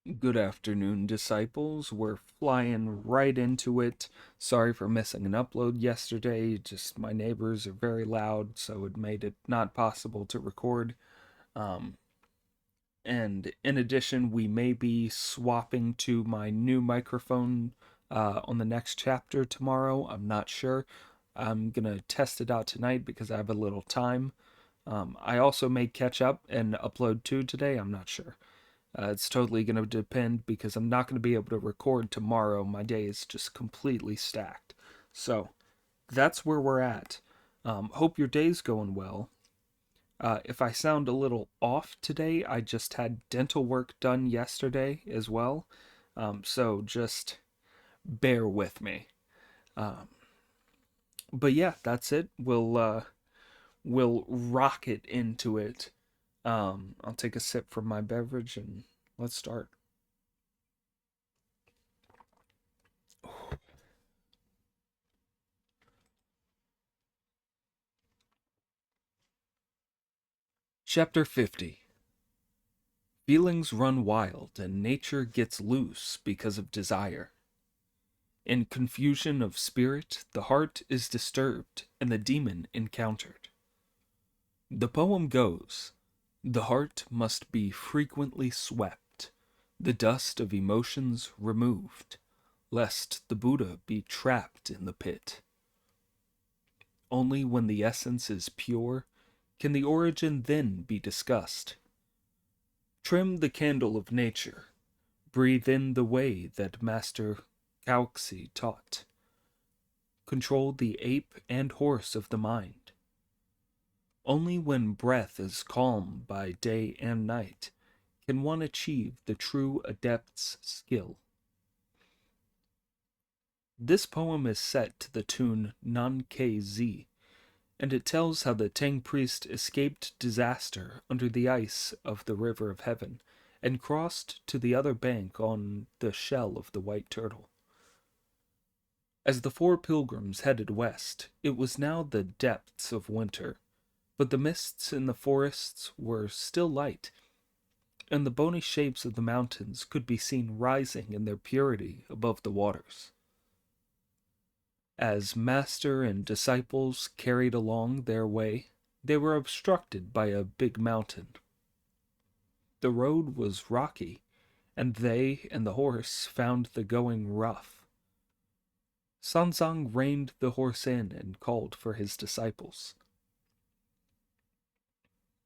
Good afternoon, disciples. We're flying right into it. Sorry for missing an upload yesterday. Just my neighbors are very loud, so it made it not possible to record. Um, and in addition, we may be swapping to my new microphone on the next chapter tomorrow. I'm not sure. I'm gonna test it out tonight because I have a little time. I also may catch up and upload two today. I'm not sure. It's totally going to depend because I'm not going to be able to record tomorrow. My day is just completely stacked. So that's where we're at. Hope your day's going well. If I sound a little off today, I just had dental work done yesterday as well. So just bear with me. Um, but yeah, that's it. We'll rocket into it. I'll take a sip from my beverage and let's start. Chapter 50. Feelings run wild and nature gets loose because of desire. In confusion of spirit, the heart is disturbed and the demon encountered. The poem goes, the heart must be frequently swept, the dust of emotions removed, lest the Buddha be trapped in the pit. Only when the essence is pure can the origin then be discussed. Trim the candle of nature. Breathe in the way that Master Cauxy taught. Control the ape and horse of the mind. Only when breath is calm by day and night can one achieve the true adept's skill. This poem is set to the tune Nan Ke Zi, and it tells how the Tang priest escaped disaster under the ice of the river of heaven and crossed to the other bank on the shell of the white turtle. As the four pilgrims headed west, it was now the depths of winter, but the mists in the forests were still light, and the bony shapes of the mountains could be seen rising in their purity above the waters. As master and disciples carried along their way, they were obstructed by a big mountain. The road was rocky, and they and the horse found the going rough. Sanzang reined the horse in and called for his disciples.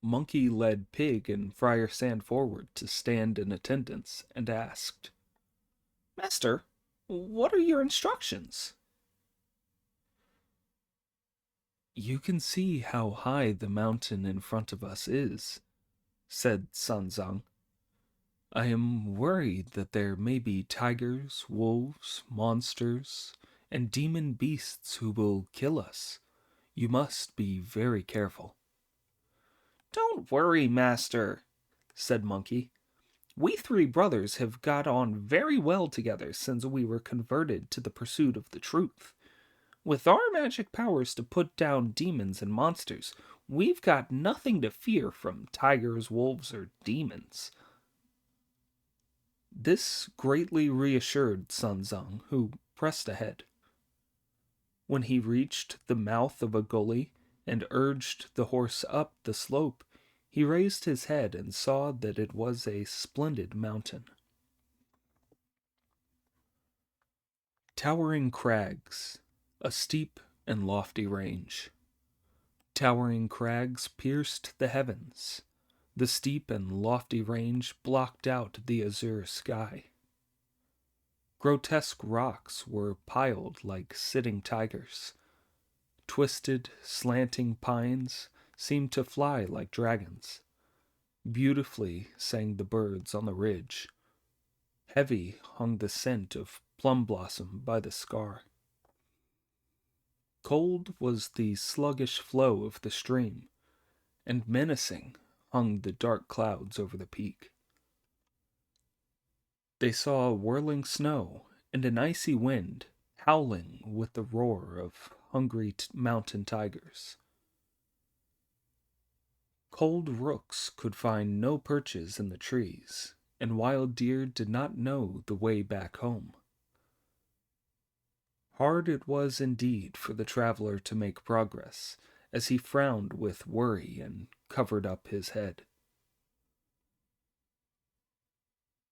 Monkey led Pig and Friar Sand forward to stand in attendance and asked, Master, what are your instructions? You can see how high the mountain in front of us is, said Sanzang. I am worried that there may be tigers, wolves, monsters, and demon beasts who will kill us. You must be very careful. Don't worry, master, said Monkey. We three brothers have got on very well together since we were converted to the pursuit of the truth. With our magic powers to put down demons and monsters, we've got nothing to fear from tigers, wolves, or demons. This greatly reassured Sanzang, who pressed ahead. When he reached the mouth of a gully and urged the horse up the slope, he raised his head and saw that it was a splendid mountain. Towering crags, a steep and lofty range. Towering crags pierced the heavens. The steep and lofty range blocked out the azure sky. Grotesque rocks were piled like sitting tigers. Twisted, slanting pines seemed to fly like dragons. Beautifully sang the birds on the ridge. Heavy hung the scent of plum blossom by the scar. Cold was the sluggish flow of the stream, and menacing hung the dark clouds over the peak. They saw whirling snow and an icy wind howling with the roar of hungry mountain tigers. Cold rooks could find no perches in the trees, and Wild Deer did not know the way back home. Hard it was indeed for the traveler to make progress, as he frowned with worry and covered up his head.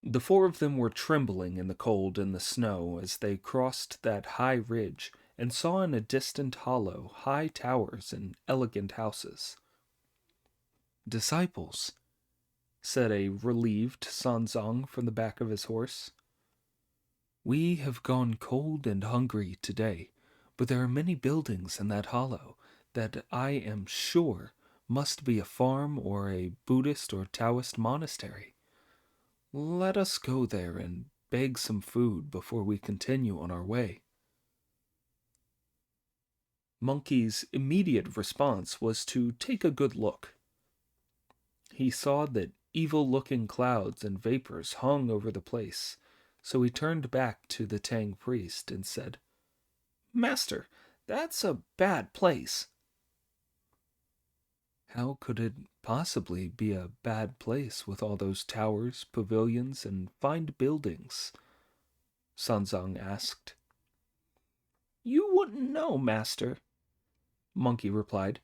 The four of them were trembling in the cold and the snow as they crossed that high ridge and saw in a distant hollow high towers and elegant houses. "Disciples," said a relieved Sanzang from the back of his horse. "We have gone cold and hungry today, but there are many buildings in that hollow that I am sure must be a farm or a Buddhist or Taoist monastery. Let us go there and beg some food before we continue on our way." Monkey's immediate response was to take a good look. He saw that evil-looking clouds and vapors hung over the place, so he turned back to the Tang priest and said, "Master, that's a bad place." "How could it possibly be a bad place with all those towers, pavilions, and fine buildings?" Sanzang asked. "You wouldn't know, master," Monkey replied.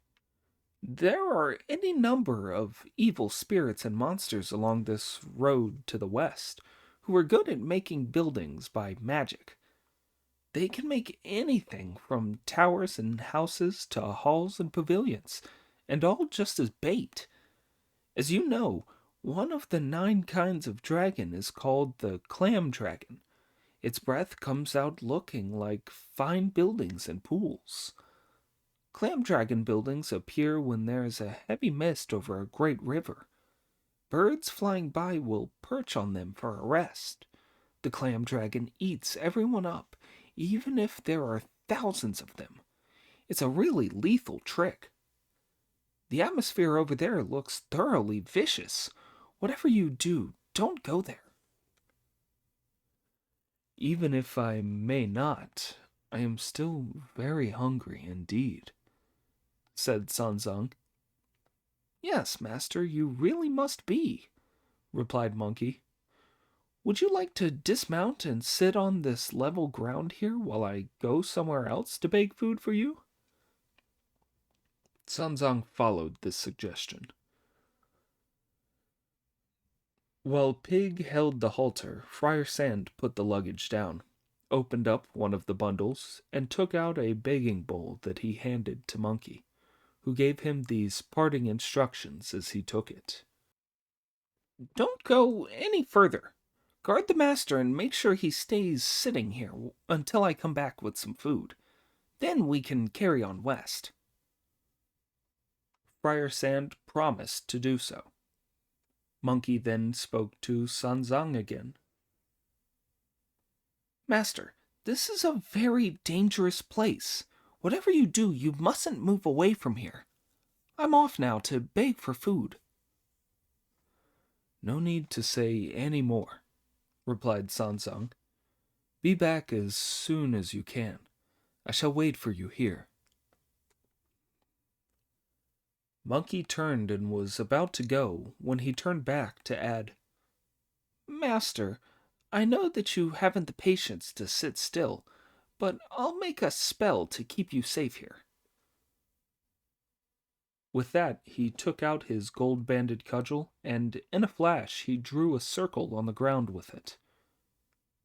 "There are any number of evil spirits and monsters along this road to the west who are good at making buildings by magic. They can make anything from towers and houses to halls and pavilions, and all just as bait. As you know, one of the 9 kinds of dragon is called the clam dragon. Its breath comes out looking like fine buildings and pools. Clam dragon buildings appear when there is a heavy mist over a great river. Birds flying by will perch on them for a rest. The clam dragon eats everyone up, even if there are thousands of them. It's a really lethal trick. The atmosphere over there looks thoroughly vicious. Whatever you do, don't go there." "Even if I may not, I am still very hungry indeed," said Sanzang. "Yes, master, you really must be," replied Monkey. "Would you like to dismount and sit on this level ground here while I go somewhere else to beg food for you?" Sanzang followed this suggestion. While Pig held the halter, Friar Sand put the luggage down, opened up one of the bundles, and took out a begging bowl that he handed to Monkey, who gave him these parting instructions as he took it. "Don't go any further. Guard the master and make sure he stays sitting here until I come back with some food. Then we can carry on west." Friar Sand promised to do so. Monkey then spoke to Sanzang again. "Master, this is a very dangerous place. Whatever you do, you mustn't move away from here. I'm off now to beg for food." "No need to say any more," replied Sanzang. "Be back as soon as you can. I shall wait for you here." Monkey turned and was about to go when he turned back to add, "Master, I know that you haven't the patience to sit still, but I'll make a spell to keep you safe here." With that, he took out his gold-banded cudgel, and in a flash he drew a circle on the ground with it.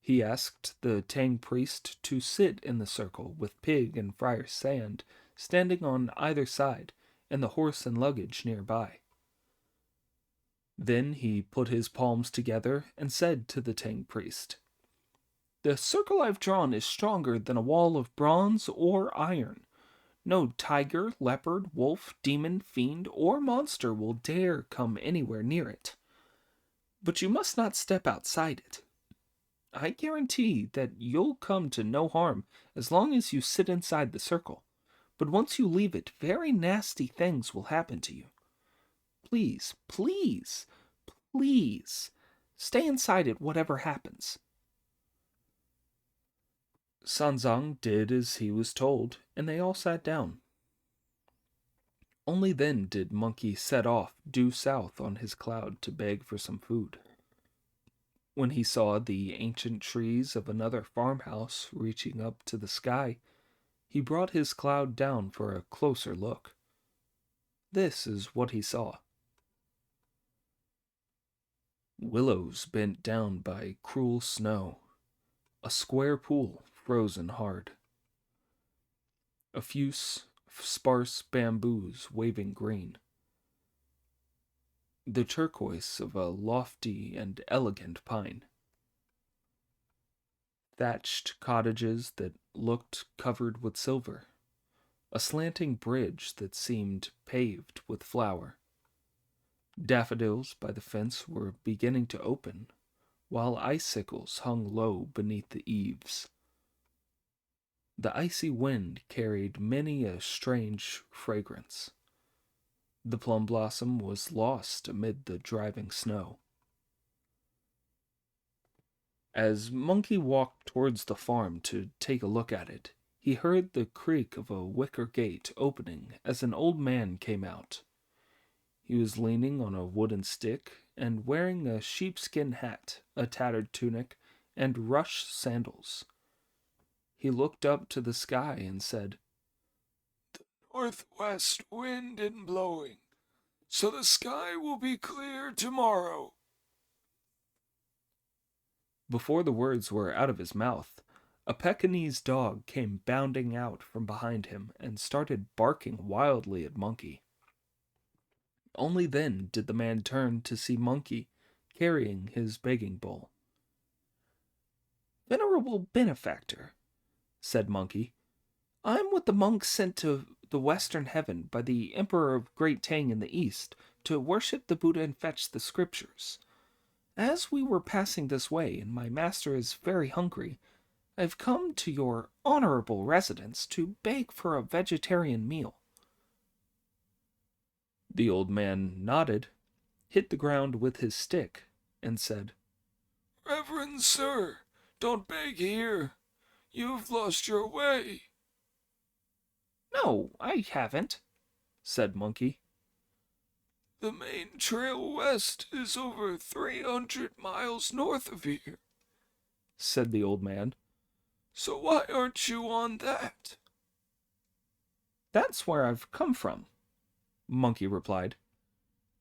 He asked the Tang priest to sit in the circle with Pig and Friar Sand standing on either side, and the horse and luggage nearby. Then he put his palms together and said to the Tang priest, "The circle I've drawn is stronger than a wall of bronze or iron. No tiger, leopard, wolf, demon, fiend, or monster will dare come anywhere near it. But you must not step outside it. I guarantee that you'll come to no harm as long as you sit inside the circle. But once you leave it, very nasty things will happen to you. Please, please, please, stay inside it whatever happens." Sanzang did as he was told, and they all sat down. Only then did Monkey set off due south on his cloud to beg for some food. When he saw the ancient trees of another farmhouse reaching up to the sky, he brought his cloud down for a closer look. This is what he saw. Willows bent down by cruel snow, a square pool frozen hard, a few sparse bamboos waving green, the turquoise of a lofty and elegant pine, thatched cottages that looked covered with silver, a slanting bridge that seemed paved with flower. Daffodils by the fence were beginning to open, while icicles hung low beneath the eaves. The icy wind carried many a strange fragrance. The plum blossom was lost amid the driving snow. As Monkey walked towards the farm to take a look at it, he heard the creak of a wicker gate opening as an old man came out. He was leaning on a wooden stick and wearing a sheepskin hat, a tattered tunic, and rush sandals. He looked up to the sky and said, "Northwest wind and blowing, so the sky will be clear tomorrow." Before the words were out of his mouth, a Pekingese dog came bounding out from behind him and started barking wildly at Monkey. Only then did the man turn to see Monkey carrying his begging bowl. "Venerable benefactor," said Monkey, "I am with the monks sent to the western heaven by the Emperor of Great Tang in the east to worship the Buddha and fetch the scriptures. As we were passing this way, and my master is very hungry, I have come to your honorable residence to beg for a vegetarian meal." The old man nodded, hit the ground with his stick, and said, "Reverend sir, don't beg here. You've lost your way." "No, I haven't," said Monkey. "The main trail west is over 300 miles north of here," said the old man. "So why aren't you on that?" "That's where I've come from," Monkey replied.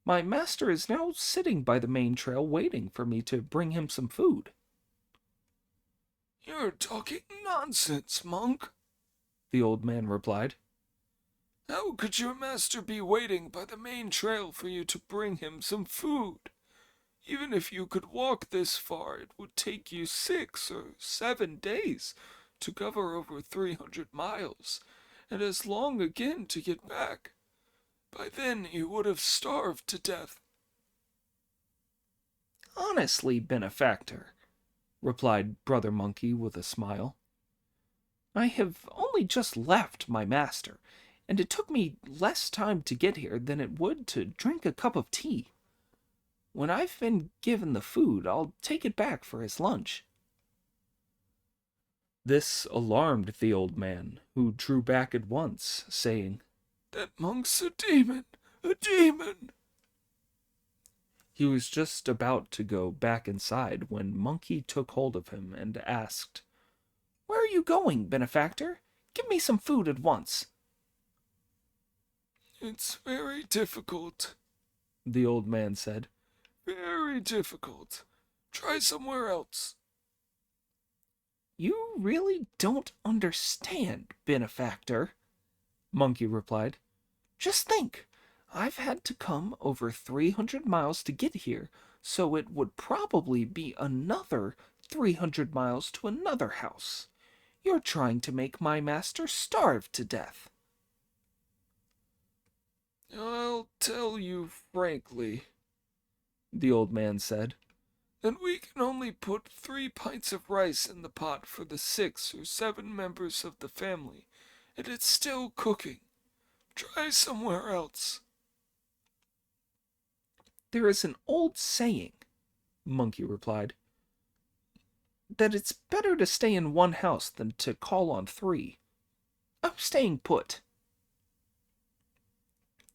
"My master is now sitting by the main trail waiting for me to bring him some food." "You're talking nonsense, monk," the old man replied. "How could your master be waiting by the main trail for you to bring him some food? Even if you could walk this far, it would take you 6 or 7 days to cover over 300 miles, and as long again to get back. By then you would have starved to death." "Honestly, benefactor," replied Brother Monkey with a smile, "I have only just left my master, and it took me less time to get here than it would to drink a cup of tea. When I've been given the food, I'll take it back for his lunch." This alarmed the old man, who drew back at once, saying, "That monk's a demon! A demon!" he was just about to go back inside when Monkey took hold of him and asked, "Where are you going, benefactor? Give me some food at once." "It's very difficult," the old man said. "Very difficult. Try somewhere else." "You really don't understand, benefactor," Monkey replied. "Just think, I've had to come over 300 miles to get here, so it would probably be another 300 miles to another house. You're trying to make my master starve to death." "I'll tell you frankly," the old man said, "that we can only put 3 pints of rice in the pot for the 6 or 7 members of the family, and it's still cooking. Try somewhere else." "There is an old saying," Monkey replied, "that it's better to stay in one house than to call on 3. I'm staying put."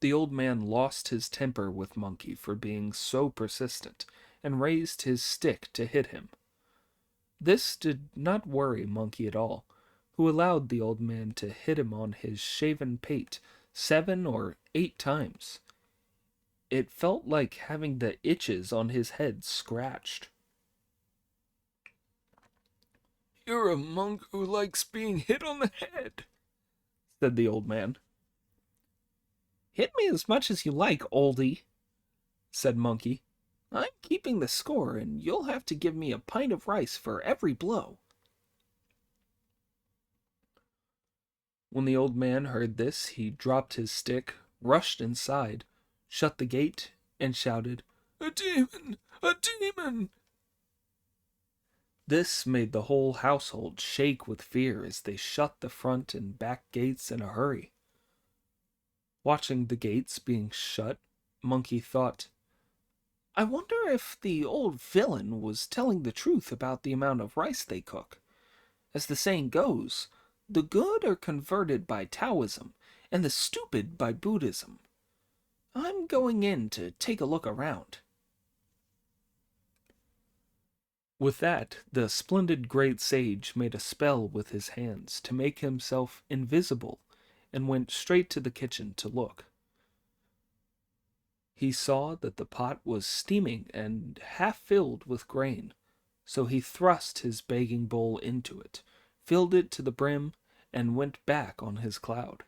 The old man lost his temper with Monkey for being so persistent, and raised his stick to hit him. This did not worry Monkey at all, who allowed the old man to hit him on his shaven pate 7 or 8 times. It felt like having the itches on his head scratched. "You're a monk who likes being hit on the head," said the old man. "Hit me as much as you like, oldie," said Monkey. "I'm keeping the score, and you'll have to give me a pint of rice for every blow." When the old man heard this, he dropped his stick, rushed inside, shut the gate, and shouted, "A demon! A demon!" This made the whole household shake with fear as they shut the front and back gates in a hurry. Watching the gates being shut, Monkey thought, "I wonder if the old villain was telling the truth about the amount of rice they cook. As the saying goes, the good are converted by Taoism, and the stupid by Buddhism. I'm going in to take a look around." With that, the splendid great sage made a spell with his hands to make himself invisible and went straight to the kitchen to look. He saw that the pot was steaming and half filled with grain, so he thrust his begging bowl into it, filled it to the brim, and went back on his cloud.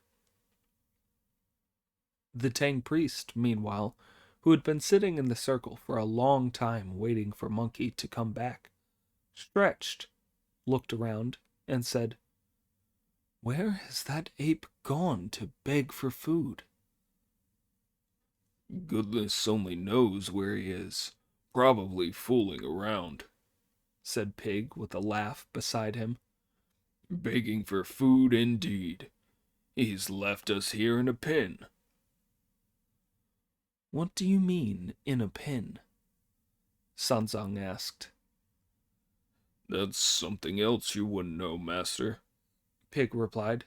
The Tang priest, meanwhile, who had been sitting in the circle for a long time waiting for Monkey to come back, stretched, looked around, and said, "Where has that ape gone to beg for food?" "Goodness only knows where he is. Probably fooling around," said Pig with a laugh beside him. "Begging for food indeed. He's left us here in a pen." "What do you mean, in a pen?" Sanzang asked. "That's something else you wouldn't know, master," Pig replied.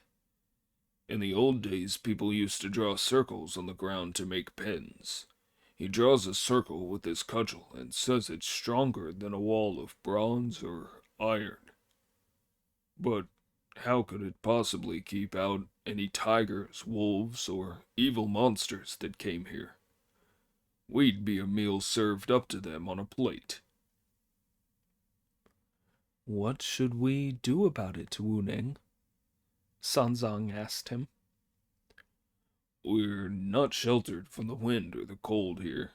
"In the old days, people used to draw circles on the ground to make pens. He draws a circle with his cudgel and says it's stronger than a wall of bronze or iron. But how could it possibly keep out any tigers, wolves, or evil monsters that came here? We'd be a meal served up to them on a plate." "What should we do about it, Wu Ning?" Sanzang asked him. "We're not sheltered from the wind or the cold here,"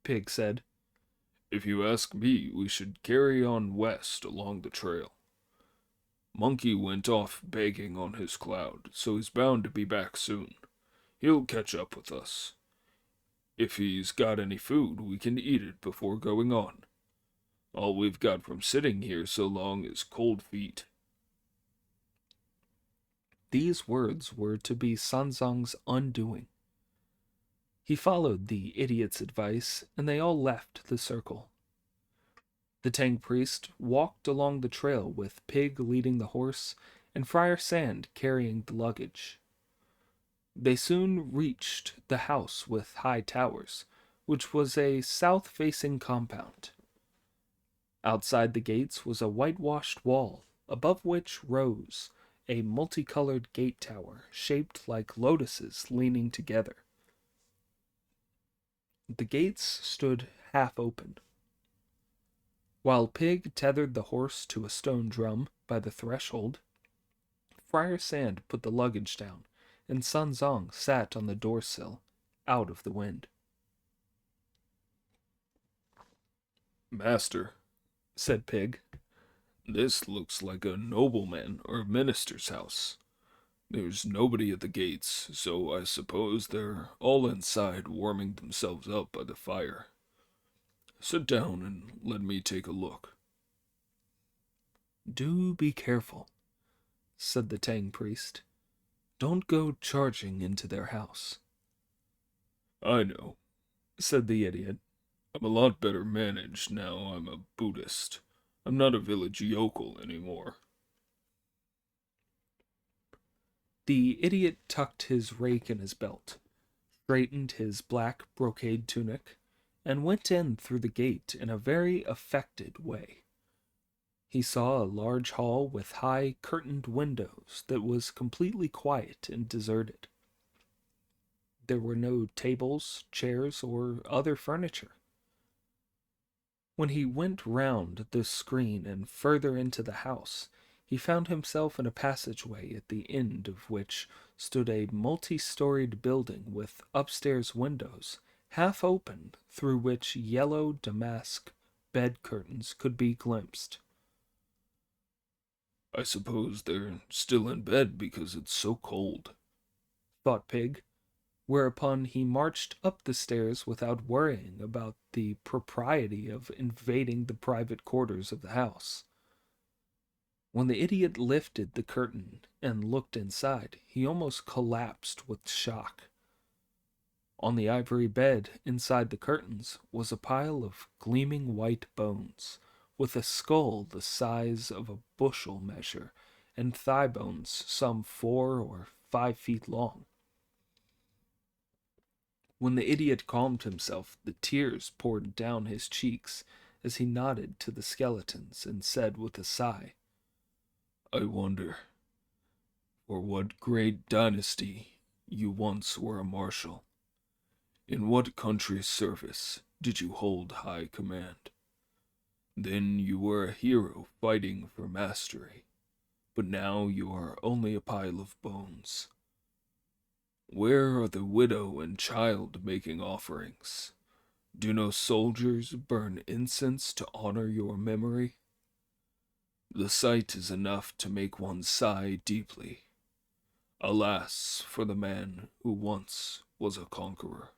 Pig said. "If you ask me, we should carry on west along the trail. Monkey went off begging on his cloud, so he's bound to be back soon. He'll catch up with us. If he's got any food, we can eat it before going on. All we've got from sitting here so long is cold feet." These words were to be Sanzang's undoing. He followed the idiot's advice, and they all left the circle. The Tang priest walked along the trail with Pig leading the horse and Friar Sand carrying the luggage. They soon reached the house with high towers, which was a south-facing compound. Outside the gates was a whitewashed wall, above which rose a multicolored gate tower shaped like lotuses leaning together. The gates stood half open. While Pig tethered the horse to a stone drum by the threshold, Friar Sand put the luggage down, and Sanzang sat on the doorsill, out of the wind. "Master," said Pig, "this looks like a nobleman or minister's house. There's nobody at the gates, so I suppose they're all inside warming themselves up by the fire. Sit down and let me take a look." "Do be careful," said the Tang priest. "Don't go charging into their house." "I know," said the idiot. "I'm a lot better managed now I'm a Buddhist. I'm not a village yokel anymore." The idiot tucked his rake in his belt, straightened his black brocade tunic, and went in through the gate in a very affected way. He saw a large hall with high curtained windows that was completely quiet and deserted. There were no tables, chairs, or other furniture. When he went round the screen and further into the house, he found himself in a passageway at the end of which stood a multi-storied building with upstairs windows, half open, through which yellow damask bed curtains could be glimpsed. I suppose they're still in bed because it's so cold, Thought Pig, whereupon he marched up the stairs without worrying about the propriety of invading the private quarters of the house. When the idiot lifted the curtain and looked inside, he almost collapsed with shock. On the ivory bed inside the curtains was a pile of gleaming white bones, with a skull the size of a bushel measure, and thigh bones some 4 or 5 feet long. When the idiot calmed himself, the tears poured down his cheeks as he nodded to the skeletons and said with a sigh, I wonder, for what great dynasty you once were a marshal. In what country's service did you hold high command? Then you were a hero fighting for mastery, but now you are only a pile of bones. Where are the widow and child making offerings? Do no soldiers burn incense to honor your memory? The sight is enough to make one sigh deeply. Alas for the man who once was a conqueror.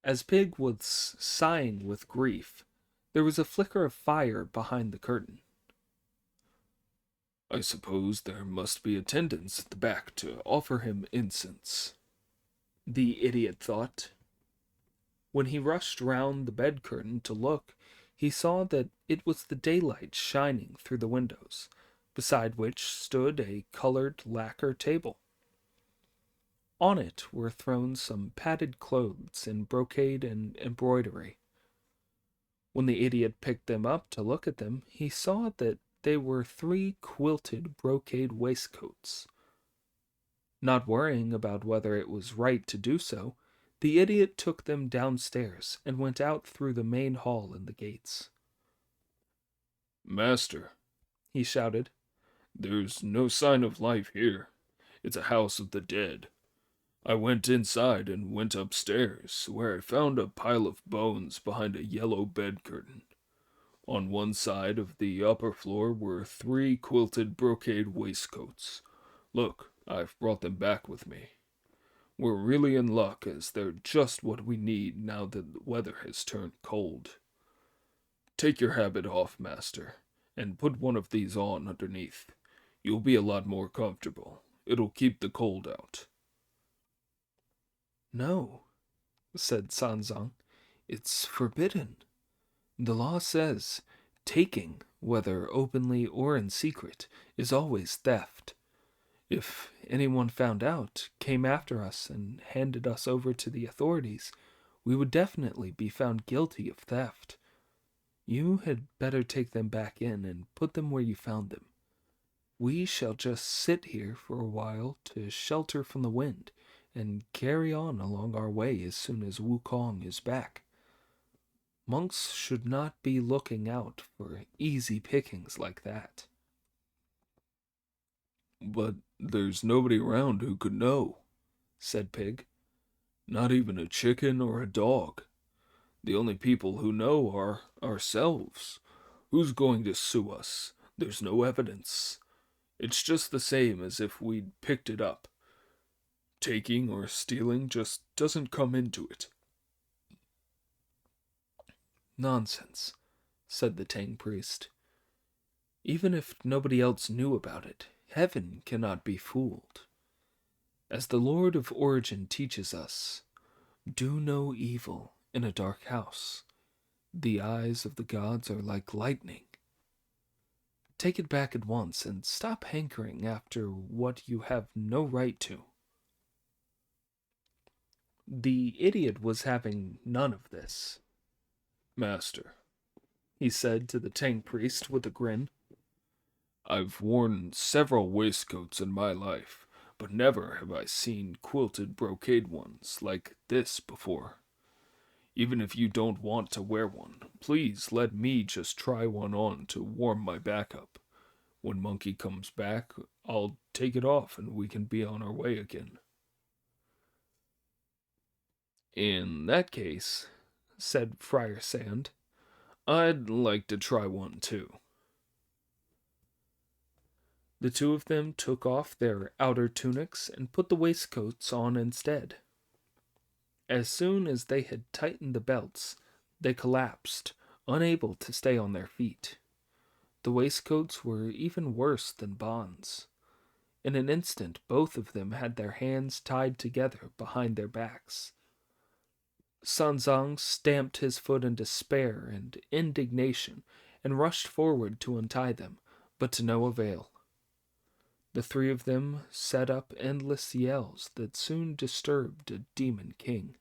As Pig was sighing with grief, there was a flicker of fire behind the curtain. I suppose there must be attendants at the back to offer him incense, The idiot thought. When he rushed round the bed curtain to look, he saw that it was the daylight shining through the windows, beside which stood a colored lacquer table. On it were thrown some padded clothes in brocade and embroidery. When the idiot picked them up to look at them, he saw that they were 3 quilted brocade waistcoats. Not worrying about whether it was right to do so, the idiot took them downstairs and went out through the main hall and the gates. Master, He shouted, there's no sign of life here. It's a house of the dead. I went inside and went upstairs, where I found a pile of bones behind a yellow bed curtain. On one side of the upper floor were 3 quilted brocade waistcoats. Look, I've brought them back with me. We're really in luck, as they're just what we need now that the weather has turned cold. Take your habit off, master, and put one of these on underneath. You'll be a lot more comfortable. It'll keep the cold out. No, said Sanzang, it's forbidden. The law says taking, whether openly or in secret, is always theft. If anyone found out, came after us, and handed us over to the authorities, we would definitely be found guilty of theft. You had better take them back in and put them where you found them. We shall just sit here for a while to shelter from the wind, and carry on along our way as soon as Wukong is back. Monks should not be looking out for easy pickings like that. But there's nobody around who could know, Said Pig. not even a chicken or a dog. The only people who know are ourselves. Who's going to sue us? There's no evidence. It's just the same as if we'd picked it up. Taking or stealing just doesn't come into it. Nonsense, said the Tang priest. Even if nobody else knew about it, heaven cannot be fooled. As the Lord of Origin teaches us, do no evil in a dark house. The eyes of the gods are like lightning. Take it back at once and stop hankering after what you have no right to. The idiot was having none of this. Master, He said to the Tang priest with a grin. I've worn several waistcoats in my life, but never have I seen quilted brocade ones like this before. Even if you don't want to wear one, please let me just try one on to warm my back up. When Monkey comes back, I'll take it off and we can be on our way again. In that case, said Friar Sand, I'd like to try one too. the two of them took off their outer tunics and put the waistcoats on instead. As soon as they had tightened the belts, they collapsed, unable to stay on their feet. The waistcoats were even worse than bonds. In an instant, both of them had their hands tied together behind their backs. Sanzang stamped his foot in despair and indignation and rushed forward to untie them, but to no avail. The three of them set up endless yells that soon disturbed a demon king.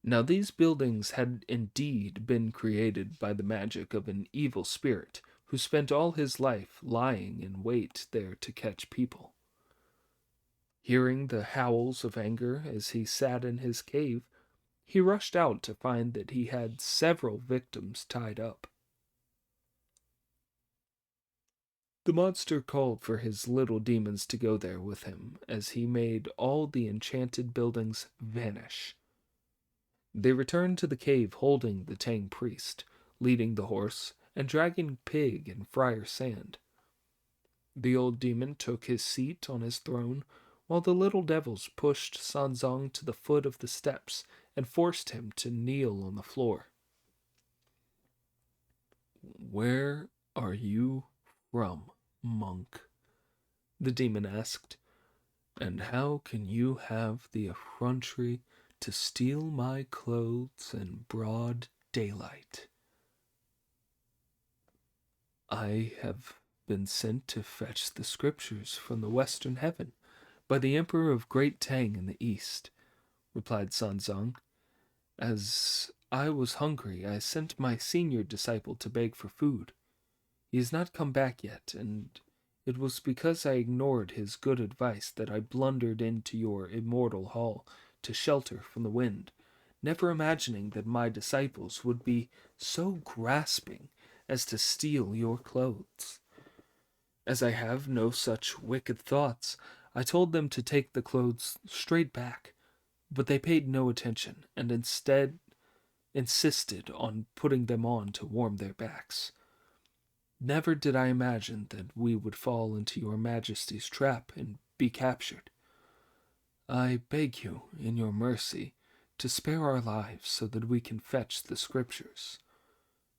Now these buildings had indeed been created by the magic of an evil spirit who spent all his life lying in wait there to catch people. Hearing the howls of anger as he sat in his cave, he rushed out to find that he had several victims tied up. The monster called for his little demons to go there with him as he made all the enchanted buildings vanish. They returned to the cave holding the Tang priest, leading the horse, and dragging Pig and Friar Sand. The old demon took his seat on his throne, while the little devils pushed Sanzong to the foot of the steps and forced him to kneel on the floor. Where are you from, monk? The demon asked. And how can you have the effrontery to steal my clothes in broad daylight? I have been sent to fetch the scriptures from the western heaven by the Emperor of Great Tang in the east, replied Sanzong. As I was hungry, I sent my senior disciple to beg for food. He has not come back yet, and it was because I ignored his good advice that I blundered into your immortal hall to shelter from the wind, never imagining that my disciples would be so grasping as to steal your clothes. As I have no such wicked thoughts, I told them to take the clothes straight back, but they paid no attention and instead insisted on putting them on to warm their backs. Never did I imagine that we would fall into your majesty's trap and be captured. I beg you, in your mercy, to spare our lives so that we can fetch the scriptures.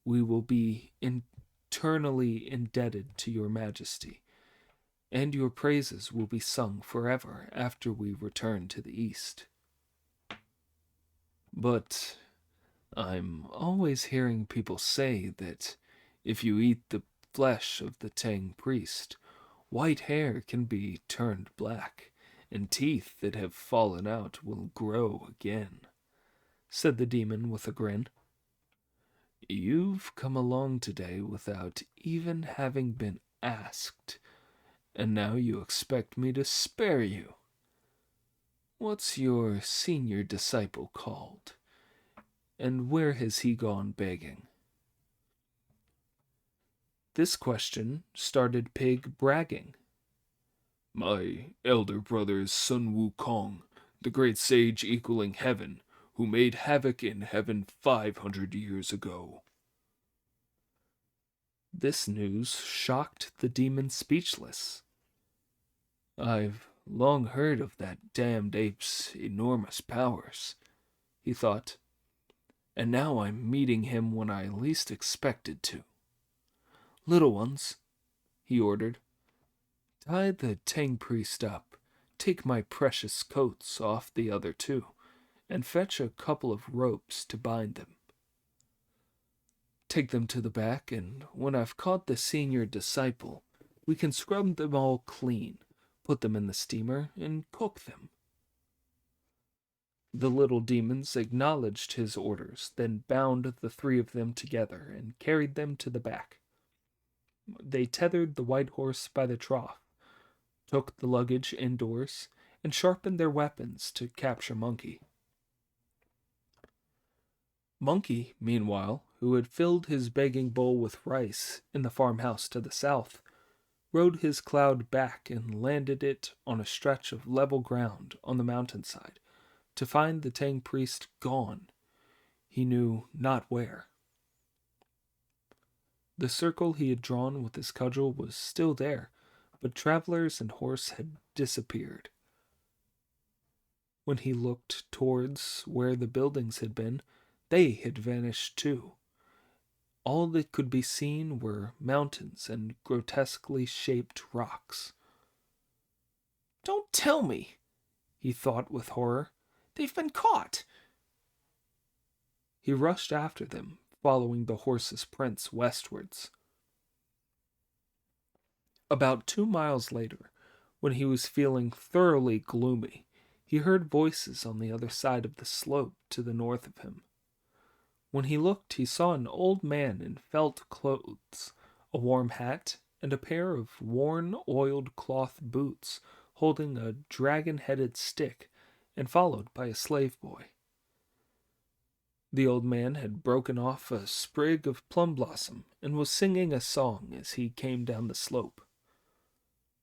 We will be eternally indebted to your majesty, and your praises will be sung forever after we return to the east. But I'm always hearing people say that if you eat the flesh of the Tang priest, white hair can be turned black, and teeth that have fallen out will grow again, said the demon with a grin. You've come along today without even having been asked, and now you expect me to spare you. What's your senior disciple called? And where has he gone begging? This question started Pig bragging. My elder brother is Sun Wukong, the great sage equaling heaven, who made havoc in heaven 500 years ago. This news shocked the demon speechless. I've long heard of that damned ape's enormous powers, he thought, and now I'm meeting him when I least expected to. Little ones, he ordered, tie the Tang priest up, take my precious coats off the other two, and fetch a couple of ropes to bind them. Take them to the back, and when I've caught the senior disciple, we can scrub them all clean, put them in the steamer, and cook them. The little demons acknowledged his orders, then bound the three of them together and carried them to the back. They tethered the white horse by the trough, took the luggage indoors, and sharpened their weapons to capture Monkey. Monkey, meanwhile, who had filled his begging bowl with rice in the farmhouse to the south, rode his cloud back and landed it on a stretch of level ground on the mountainside, to find the Tang priest gone, he knew not where. The circle he had drawn with his cudgel was still there, but travelers and horse had disappeared. When he looked towards where the buildings had been, they had vanished too. All that could be seen were mountains and grotesquely shaped rocks. "Don't tell me," he thought with horror. "They've been caught." He rushed after them, following the horse's prints westwards. About 2 miles later, when he was feeling thoroughly gloomy, he heard voices on the other side of the slope to the north of him. When he looked, he saw an old man in felt clothes, a warm hat, and a pair of worn, oiled cloth boots, holding a dragon-headed stick, and followed by a slave boy. The old man had broken off a sprig of plum blossom and was singing a song as he came down the slope.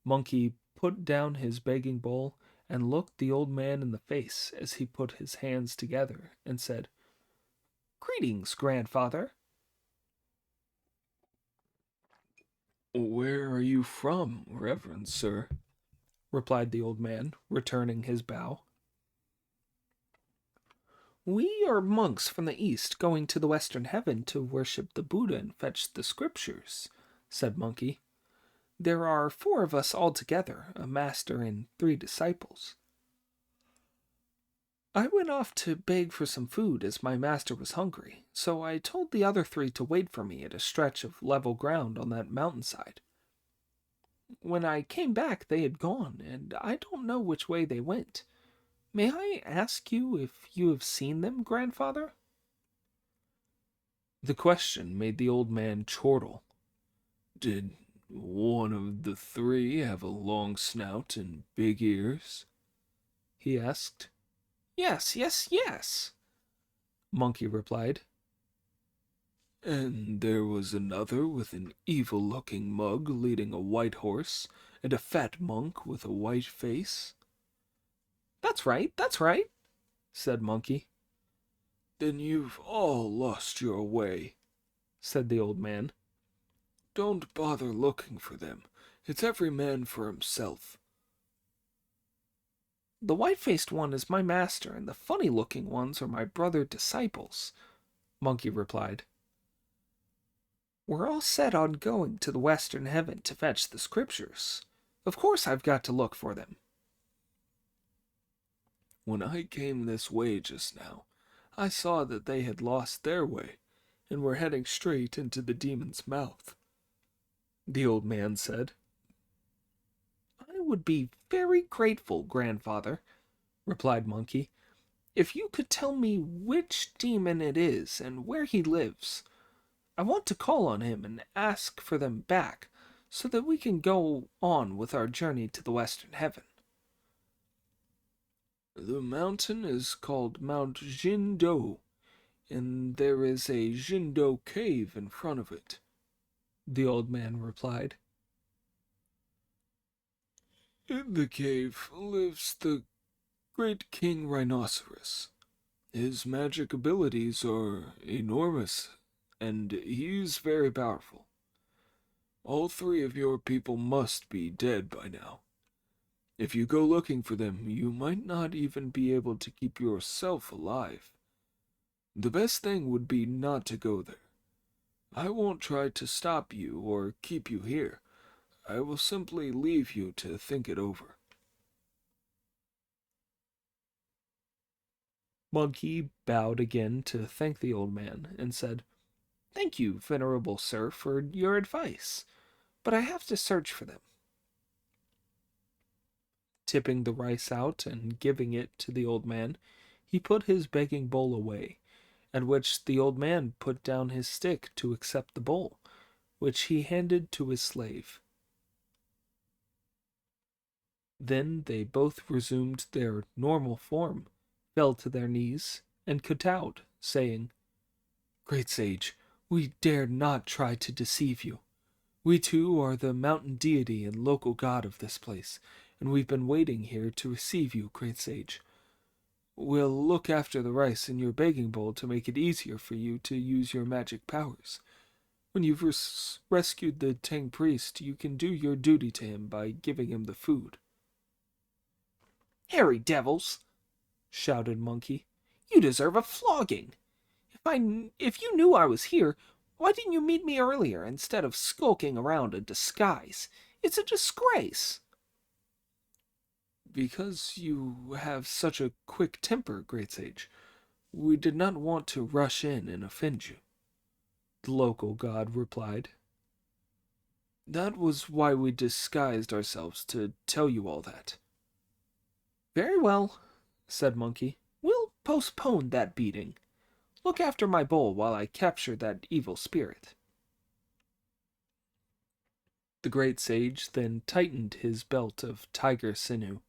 Monkey put down his begging bowl and looked the old man in the face as he put his hands together and said, "Greetings, grandfather." "Where are you from, reverend sir?" replied the old man, returning his bow. "We are monks from the east going to the western heaven to worship the Buddha and fetch the scriptures," said Monkey. "There are 4 of us altogether, a master and 3 disciples. I went off to beg for some food as my master was hungry, so I told the other 3 to wait for me at a stretch of level ground on that mountainside. When I came back, they had gone, and I don't know which way they went. May I ask you if you have seen them, grandfather?" The question made the old man chortle. "Did one of the 3 have a long snout and big ears?" he asked. "Yes, yes, yes," Monkey replied. "And there was another with an evil-looking mug leading a white horse, and a fat monk with a white face?" That's right, said Monkey. "Then you've all lost your way," said the old man. "Don't bother looking for them. It's every man for himself." The white-faced one is my master, and the funny-looking ones are my brother disciples," Monkey replied. "We're all set on going to the western heaven to fetch the scriptures. Of course I've got to look for them." "When I came this way just now, I saw that they had lost their way, and were heading straight into the demon's mouth," the old man said. "I would be very grateful, grandfather," replied Monkey, "if you could tell me which demon it is and where he lives. I want to call on him and ask for them back, so that we can go on with our journey to the western heaven." "The mountain is called Mount Jindo, and there is a Jindo cave in front of it," the old man replied. "In the cave lives the great King Rhinoceros. His magic abilities are enormous, and he's very powerful. All 3 of your people must be dead by now. If you go looking for them, you might not even be able to keep yourself alive. The best thing would be not to go there. I won't try to stop you or keep you here. I will simply leave you to think it over." Monkey bowed again to thank the old man and said, "Thank you, venerable sir, for your advice, but I have to search for them." Tipping the rice out and giving it to the old man, he put his begging bowl away, at which the old man put down his stick to accept the bowl, which he handed to his slave. Then they both resumed their normal form, fell to their knees, and kowtowed, saying, "Great sage, we dare not try to deceive you. We too are the mountain deity and local god of this place, and we've been waiting here to receive you, great sage. We'll look after the rice in your begging bowl to make it easier for you to use your magic powers. When you've rescued the Tang priest, you can do your duty to him by giving him the food." "Hairy devils!" shouted Monkey. "You deserve a flogging. If you knew I was here, why didn't you meet me earlier instead of skulking around in disguise? It's a disgrace." "Because you have such a quick temper, great sage, we did not want to rush in and offend you," the local god replied. "That was why we disguised ourselves, to tell you all that." "Very well," said Monkey. "We'll postpone that beating. Look after my bowl while I capture that evil spirit." The great sage then tightened his belt of tiger sinew,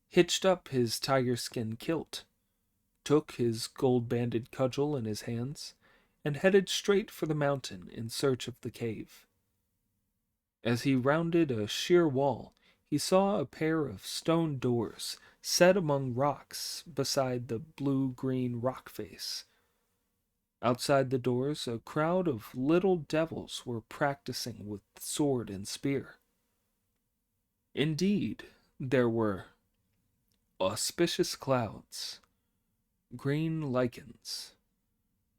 hitched up his tiger skin kilt, took his gold-banded cudgel in his hands, and headed straight for the mountain in search of the cave. As he rounded a sheer wall, he saw a pair of stone doors set among rocks beside the blue-green rock face. Outside the doors, a crowd of little devils were practicing with sword and spear. Indeed, there were auspicious clouds, green lichens,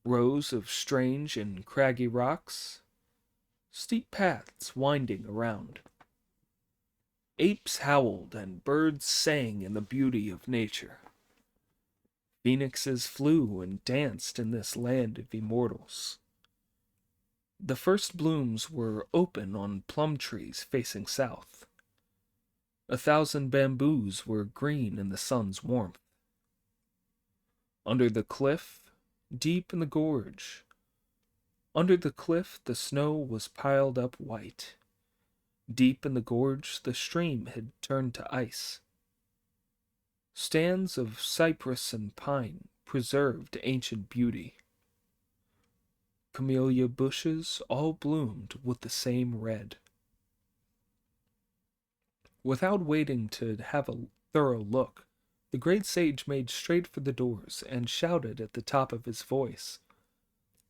rows of strange and craggy rocks, steep paths winding around. Apes howled and birds sang in the beauty of nature. Phoenixes flew and danced in this land of immortals. The first blooms were open on plum trees facing south. 1,000 bamboos were green in the sun's warmth. Under the cliff, deep in the gorge, under the cliff the snow was piled up white. Deep in the gorge the stream had turned to ice. Stands of cypress and pine preserved ancient beauty. Camellia bushes all bloomed with the same red. Without waiting to have a thorough look, the great sage made straight for the doors and shouted at the top of his voice,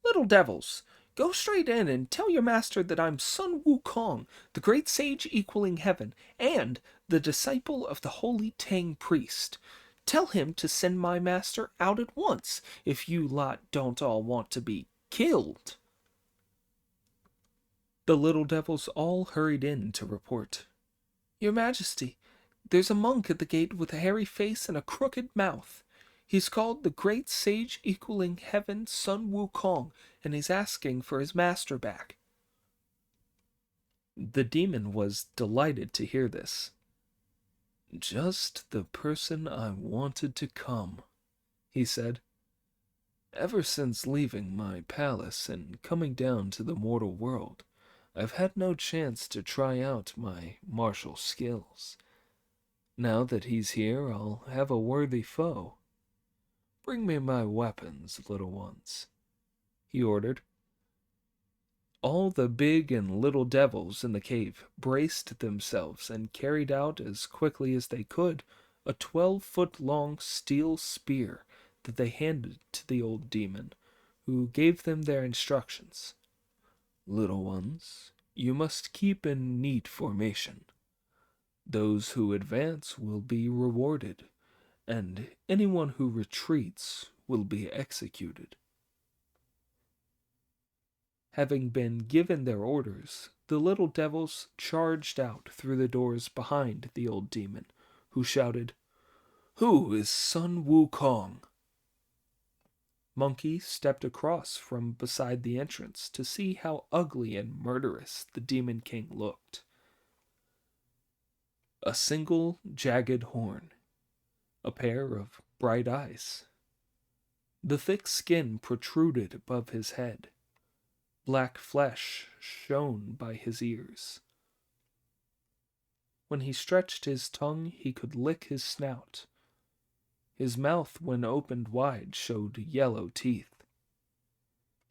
"Little devils, go straight in and tell your master that I'm Sun Wukong, the great sage equaling heaven, and the disciple of the holy Tang priest. Tell him to send my master out at once, if you lot don't all want to be killed." The little devils all hurried in to report. "Your Majesty, there's a monk at the gate with a hairy face and a crooked mouth. He's called the Great Sage Equaling Heaven Sun Wukong, and he's asking for his master back." The demon was delighted to hear this. "Just the person I wanted to come," he said. "Ever since leaving my palace and coming down to the mortal world, I've had no chance to try out my martial skills. Now that he's here, I'll have a worthy foe. Bring me my weapons, little ones," he ordered. All the big and little devils in the cave braced themselves and carried out as quickly as they could a 12-foot-long steel spear that they handed to the old demon, who gave them their instructions. "Little ones, you must keep in neat formation. Those who advance will be rewarded, and anyone who retreats will be executed." Having been given their orders, the little devils charged out through the doors behind the old demon, who shouted, "Who is Sun Wukong?" Monkey stepped across from beside the entrance to see how ugly and murderous the Demon King looked. A single jagged horn, a pair of bright eyes. The thick skin protruded above his head. Black flesh shone by his ears. When he stretched his tongue, he could lick his snout. His mouth, when opened wide, showed yellow teeth.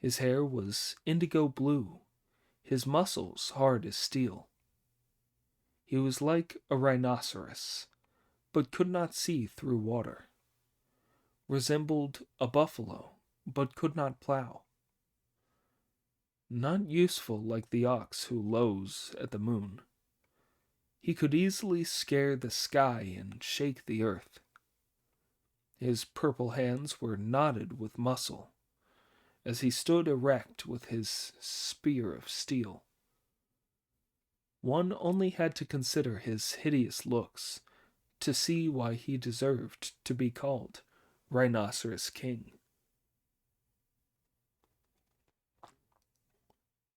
His hair was indigo blue, his muscles hard as steel. He was like a rhinoceros, but could not see through water. Resembled a buffalo, but could not plow. Not useful like the ox who lows at the moon. He could easily scare the sky and shake the earth. His purple hands were knotted with muscle, as he stood erect with his spear of steel. One only had to consider his hideous looks to see why he deserved to be called Rhinoceros King.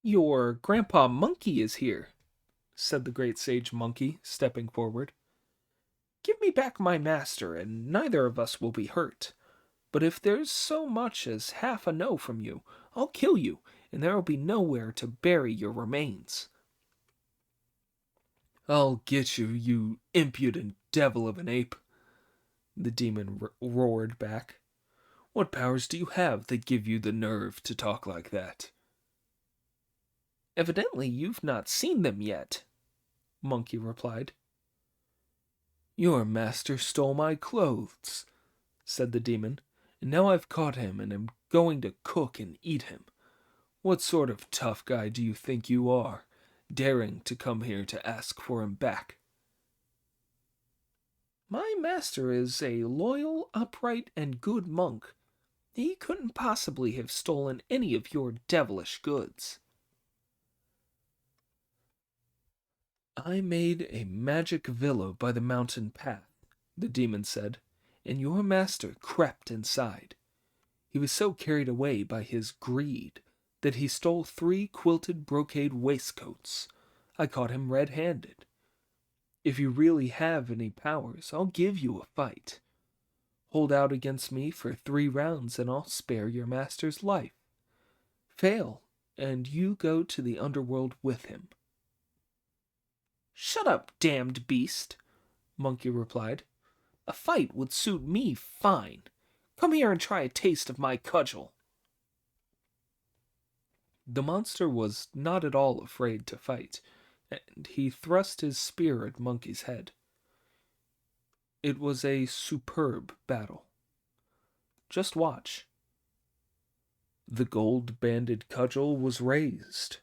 "Your Grandpa Monkey is here," said the great sage monkey, stepping forward. "Give me back my master, and neither of us will be hurt. But if there's so much as half a no from you, I'll kill you, and there will be nowhere to bury your remains." "I'll get you, you impudent devil of an ape," the demon roared back. "What powers do you have that give you the nerve to talk like that?" "Evidently you've not seen them yet," Monkey replied. "Your master stole my clothes," said the demon, "and now I've caught him and am going to cook and eat him. What sort of tough guy do you think you are, daring to come here to ask for him back?" "My master is a loyal, upright, and good monk. He couldn't possibly have stolen any of your devilish goods." "I made a magic villa by the mountain path," the demon said, "and your master crept inside. He was so carried away by his greed that he stole 3 quilted brocade waistcoats. I caught him red-handed. If you really have any powers, I'll give you a fight. Hold out against me for 3 rounds and I'll spare your master's life. Fail, and you go to the underworld with him." "Shut up, damned beast," Monkey replied. "A fight would suit me fine. Come here and try a taste of my cudgel." The monster was not at all afraid to fight, and he thrust his spear at Monkey's head. It was a superb battle. Just watch. The gold-banded cudgel was raised.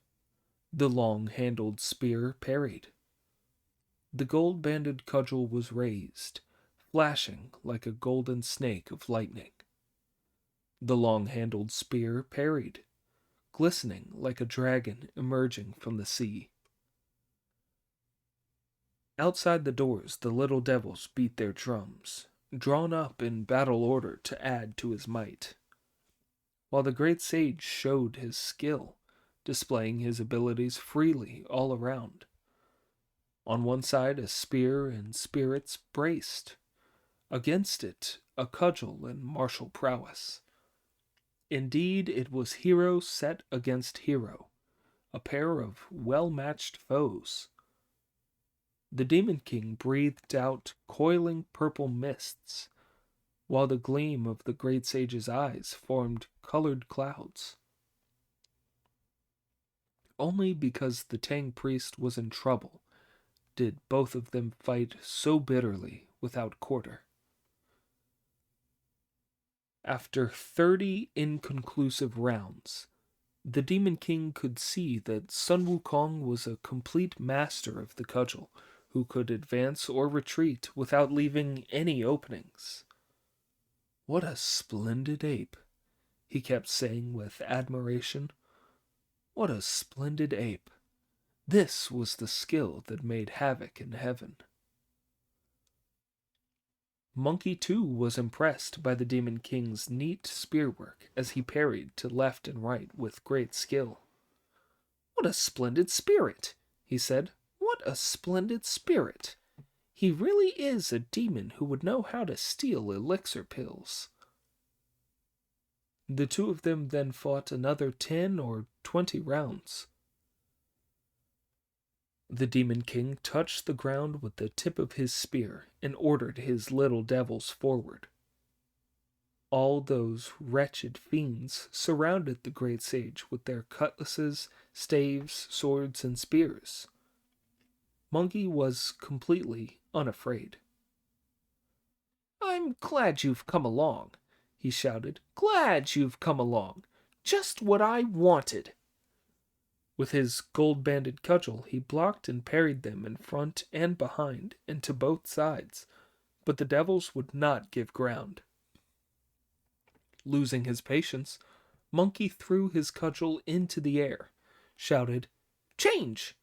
The long-handled spear parried. The gold-banded cudgel was raised, flashing like a golden snake of lightning. The long-handled spear parried, glistening like a dragon emerging from the sea. Outside the doors, the little devils beat their drums, drawn up in battle order to add to his might, while the great sage showed his skill, displaying his abilities freely all around. On one side, a spear and spirits braced. Against it, a cudgel and martial prowess. Indeed, it was hero set against hero, a pair of well-matched foes. The Demon King breathed out coiling purple mists, while the gleam of the great sage's eyes formed colored clouds. Only because the Tang priest was in trouble did both of them fight so bitterly without quarter. After 30 inconclusive rounds, the Demon King could see that Sun Wukong was a complete master of the cudgel, who could advance or retreat without leaving any openings. "What a splendid ape," he kept saying with admiration. "What a splendid ape. This was the skill that made havoc in heaven." Monkey too was impressed by the Demon King's neat spearwork as he parried to left and right with great skill. "What a splendid spirit," he said. "What a splendid spirit. He really is a demon who would know how to steal elixir pills. The two of them then fought another 10 or 20 rounds. The Demon King touched the ground with the tip of his spear and ordered his little devils forward. All those wretched fiends surrounded the great sage with their cutlasses, staves, swords, and spears. Monkey was completely unafraid. "I'm glad you've come along," he shouted. "Glad you've come along. Just what I wanted." With his gold-banded cudgel, he blocked and parried them in front and behind, and to both sides, but the devils would not give ground. Losing his patience, Monkey threw his cudgel into the air, shouted, "Change!"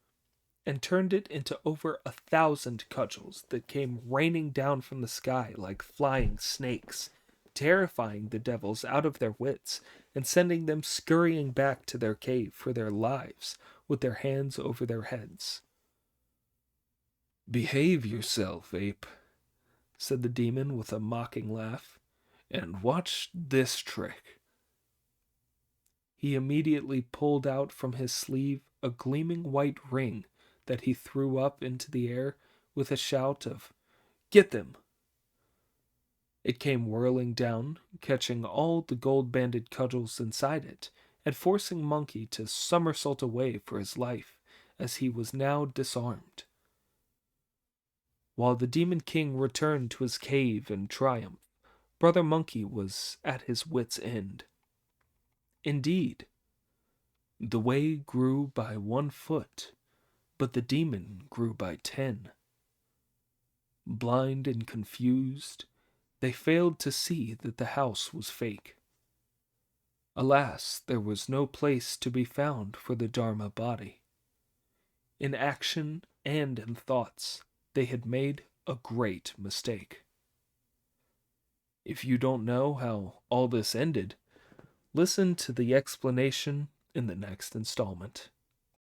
and turned it into over 1,000 cudgels that came raining down from the sky like flying snakes, terrifying the devils out of their wits and sending them scurrying back to their cave for their lives with their hands over their heads. "Behave yourself, ape," said the demon with a mocking laugh, "and watch this trick." He immediately pulled out from his sleeve a gleaming white ring that he threw up into the air with a shout of, "Get them!" It came whirling down, catching all the gold-banded cudgels inside it, and forcing Monkey to somersault away for his life, as he was now disarmed. While the Demon King returned to his cave in triumph, Brother Monkey was at his wits' end. Indeed, the way grew by 1 foot, but the demon grew by 10. Blind and confused, they failed to see that the house was fake. Alas, there was no place to be found for the Dharma body. In action and in thoughts, they had made a great mistake. If you don't know how all this ended, listen to the explanation in the next installment.